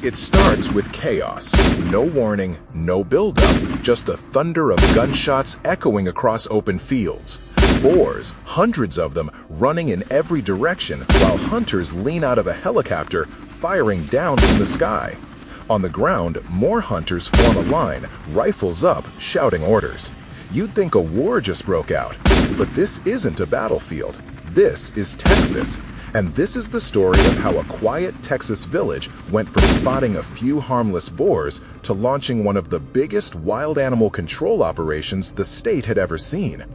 It starts with chaos. No warning, no buildup, just a thunder of gunshots echoing across open fields. Boars, hundreds of them, running in every direction while hunters lean out of a helicopter, firing down from the sky. On the ground, more hunters form a line, rifles up, shouting orders. You'd think a war just broke out, but this isn't a battlefield. This is Texas. And this is the story of how a quiet Texas village went from spotting a few harmless boars to launching one of the biggest wild animal control operations the state had ever seen.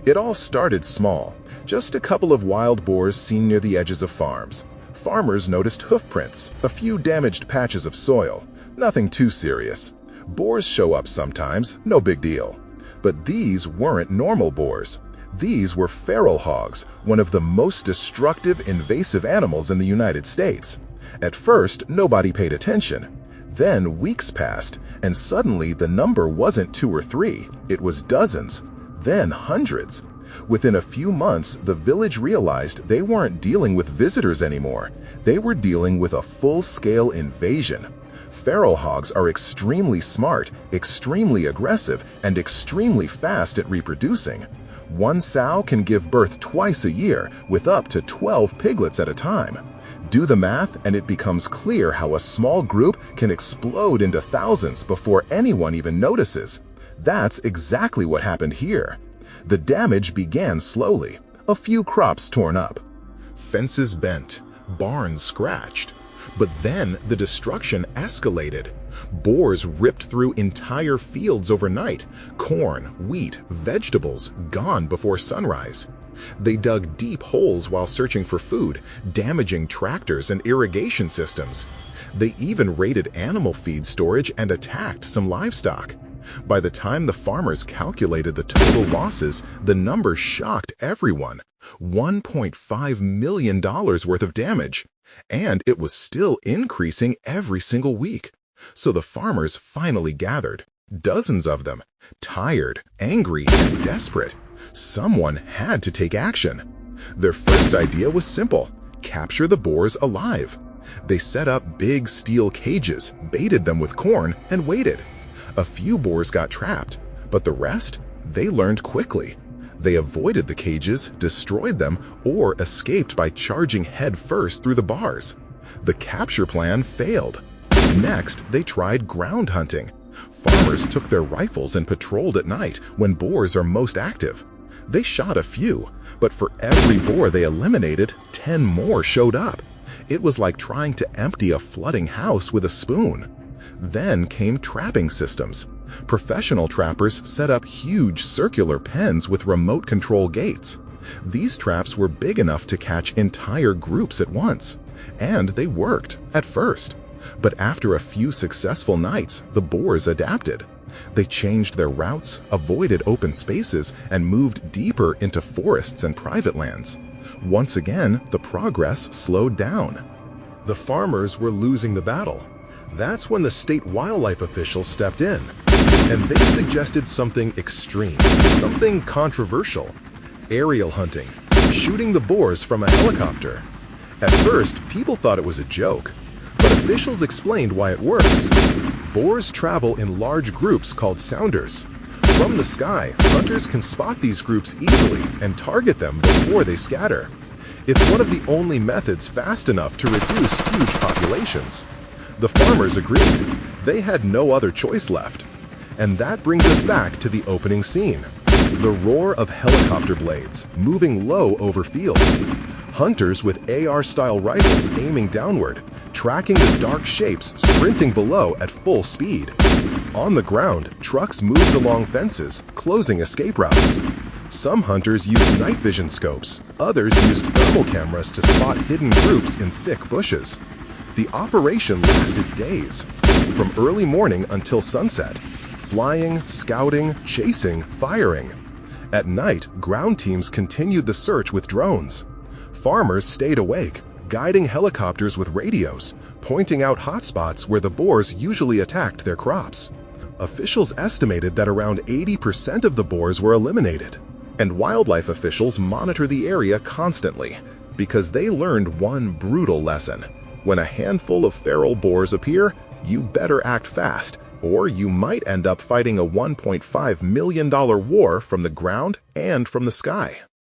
It all started small, just a couple of wild boars seen near the edges of farms. Farmers noticed hoofprints, a few damaged patches of soil. Nothing too serious. Boars show up sometimes, no big deal. But these weren't normal boars. These were feral hogs, one of the most destructive invasive animals in the United States. At first, nobody paid attention. Then weeks passed, and suddenly the number wasn't 2 or 3, it was dozens, then hundreds. Within a few months, the village realized they weren't dealing with visitors anymore. They were dealing with a full-scale invasion. Feral hogs are extremely smart, extremely aggressive, and extremely fast at reproducing. One sow can give birth twice a year, with up to 12 piglets at a time. Do the math, and it becomes clear how a small group can explode into thousands before anyone even notices. That's exactly what happened here. The damage began slowly. A few crops torn up, fences bent, barns scratched. But then the destruction escalated. Boars ripped through entire fields overnight. Corn, wheat, vegetables gone before sunrise. They dug deep holes while searching for food, damaging tractors and irrigation systems. They even raided animal feed storage and attacked some livestock. By the time the farmers calculated the total losses, the number shocked everyone. $1.5 million worth of damage. And it was still increasing every single week. So the farmers finally gathered, dozens of them, tired, angry, and desperate. Someone had to take action. Their first idea was simple: capture the boars alive. They set up big steel cages, baited them with corn, and waited. A few boars got trapped, but the rest, they learned quickly. They avoided the cages, destroyed them, or escaped by charging head first through the bars. The capture plan failed. Next, they tried ground hunting. Farmers took their rifles and patrolled at night when boars are most active. They shot a few, but for every boar they eliminated, 10 more showed up. It was like trying to empty a flooding house with a spoon. Then came trapping systems. Professional trappers set up huge circular pens with remote control gates. These traps were big enough to catch entire groups at once. And they worked, at first. But after a few successful nights, the boars adapted. They changed their routes, avoided open spaces, and moved deeper into forests and private lands. Once again, the progress slowed down. The farmers were losing the battle. That's when the state wildlife officials stepped in. And they suggested something extreme, something controversial: aerial hunting, shooting the boars from a helicopter. At first, people thought it was a joke, but officials explained why it works. Boars travel in large groups called sounders. From the sky, hunters can spot these groups easily and target them before they scatter. It's one of the only methods fast enough to reduce huge populations. The farmers agreed. They had no other choice left. And that brings us back to the opening scene. The roar of helicopter blades, moving low over fields. Hunters with AR-style rifles aiming downward, tracking the dark shapes sprinting below at full speed. On the ground, trucks moved along fences, closing escape routes. Some hunters used night vision scopes. Others used thermal cameras to spot hidden groups in thick bushes. The operation lasted days, from early morning until sunset. Flying, scouting, chasing, firing. At night, ground teams continued the search with drones. Farmers stayed awake, guiding helicopters with radios, pointing out hotspots where the boars usually attacked their crops. Officials estimated that around 80% of the boars were eliminated. And wildlife officials monitor the area constantly, because they learned one brutal lesson: When a handful of feral boars appear, you better act fast, or you might end up fighting a $1.5 million war from the ground and from the sky.